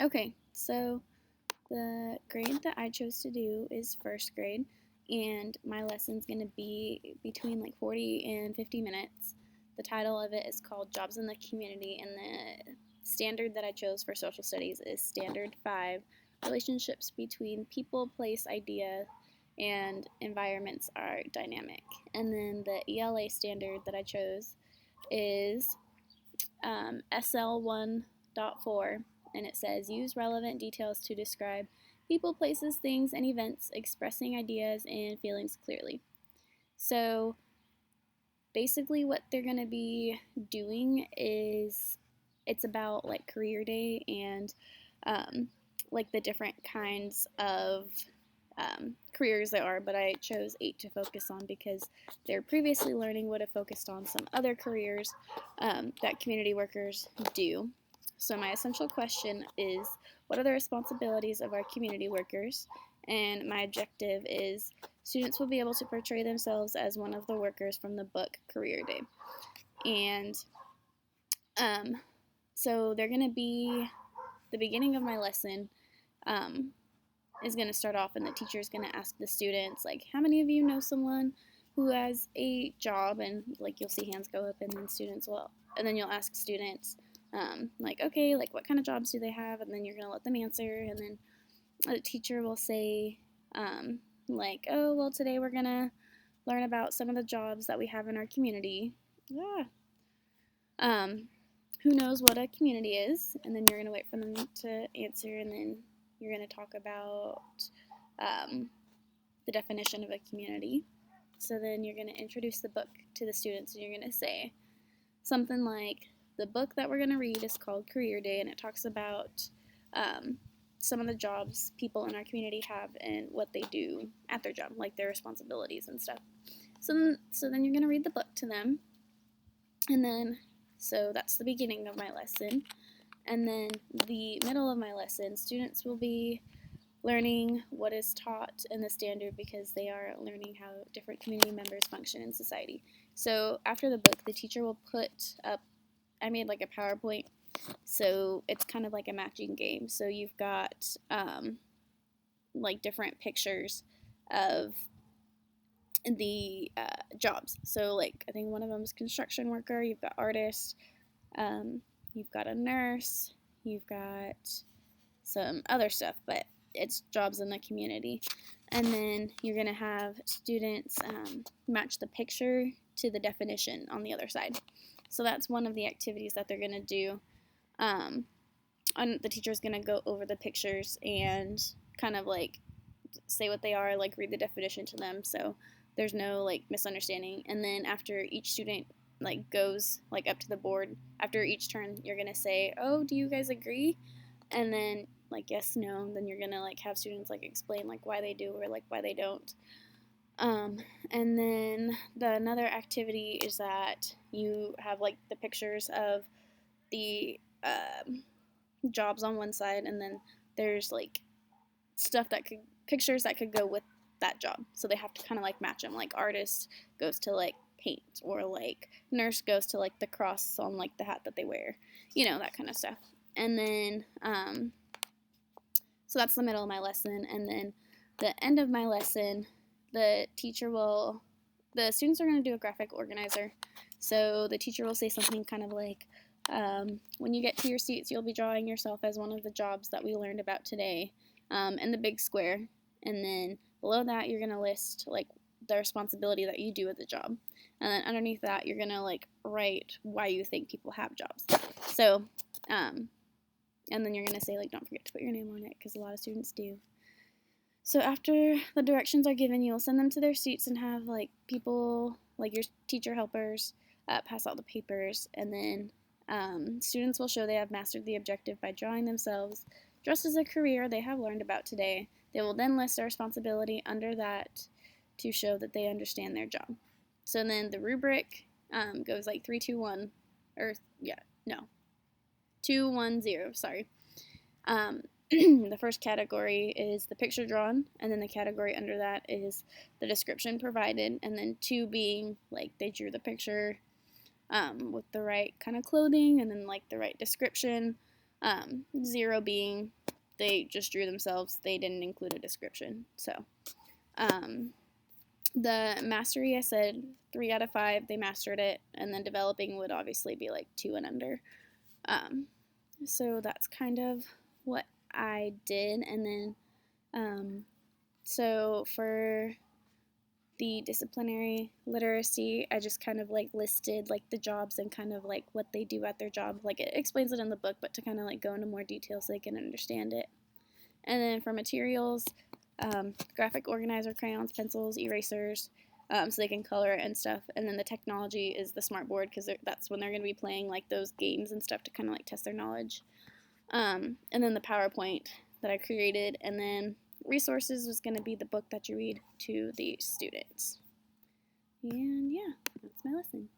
Okay, so the grade that I chose to do is first grade, and my lesson's going to be between like 40 and 50 minutes. The title of it is called Jobs in the Community, and the standard that I chose for social studies is Standard 5, Relationships between People, Place, Idea, and Environments are Dynamic. And then the ELA standard that I chose is SL 1.4, and it says use relevant details to describe people, places, things, and events, expressing ideas and feelings clearly. So basically, what they're going to be doing is it's about like career day and like the different kinds of careers there are, but I chose 8 to focus on because their previously learning would have focused on some other careers that community workers do. So, my essential question is what are the responsibilities of our community workers? And my objective is students will be able to portray themselves as one of the workers from the book Career Day. And um, so, they're going to be the beginning of my lesson. Is going to start off, and the teacher is going to ask the students, like, how many of you know someone who has a job? And like, you'll see hands go up, and then you'll ask students, like, okay, like, what kind of jobs do they have? And then you're going to let them answer, and then the teacher will say, like, oh, well, today we're going to learn about some of the jobs that we have in our community. Yeah. Who knows what a community is? And then you're going to wait for them to answer, and then you're going to talk about um, the definition of a community. So then you're going to introduce the book to the students, and you're going to say something like, the book that we're going to read is called Career Day, and it talks about some of the jobs people in our community have and what they do at their job, like their responsibilities and stuff. So then you're going to read the book to them, and then so that's the beginning of my lesson. And then the middle of my lesson, students will be learning what is taught in the standard because they are learning how different community members function in society. So after the book, the teacher will put up, I made like a PowerPoint, so it's kind of like a matching game. So you've got like different pictures of the jobs. So like I think one of them is construction worker, you've got artist, you've got a nurse, you've got some other stuff, but it's jobs in the community. And then you're going to have students match the picture to the definition on the other side. So that's one of the activities that they're going to do. And the teacher's going to go over the pictures and kind of like say what they are, like read the definition to them, so there's no like misunderstanding. And then after each student like goes like up to the board, after each turn, you're gonna say, oh, do you guys agree? And then like yes, no, then you're gonna like have students like explain like why they do or like why they don't. And then another activity is that you have like the pictures of the jobs on one side, and then there's like stuff that could pictures that could go with that job. So they have to kind of like match them. Like artist goes to like paint, or like nurse goes to like the cross on like the hat that they wear, that kind of stuff. And then so that's the middle of my lesson. And then the end of my lesson, the students are going to do a graphic organizer. So the teacher will say something kind of like, when you get to your seats, you'll be drawing yourself as one of the jobs that we learned about today in the big square. And then below that, you're going to list like the responsibility that you do at the job. And then underneath that, you're going to like write why you think people have jobs. So, and then you're going to say like, don't forget to put your name on it, because a lot of students do. So after the directions are given, you'll send them to their seats and have like people, like your teacher helpers, pass out the papers. And then students will show they have mastered the objective by drawing themselves dressed as a career they have learned about today. They will then list their responsibility under that to show that they understand their job. So then the rubric goes like 3, 2, 1, or 2, 1, 0. Sorry. The first category is the picture drawn, and then the category under that is the description provided, and then 2 being like they drew the picture with the right kind of clothing and then like the right description. 0 being they just drew themselves, they didn't include a description. So the mastery, I said 3 out of 5, they mastered it, and then developing would obviously be like 2 and under. So that's kind of what I did, and then so for the disciplinary literacy, I just kind of like listed like the jobs and kind of like what they do at their job. Like it explains it in the book, but to kind of like go into more detail so they can understand it. And then for materials, graphic organizer, crayons, pencils, erasers, so they can color and stuff. And then the technology is the smartboard, because that's when they're going to be playing like those games and stuff to kind of like test their knowledge. And then the PowerPoint that I created, and then resources was going to be the book that you read to the students. And yeah, that's my lesson.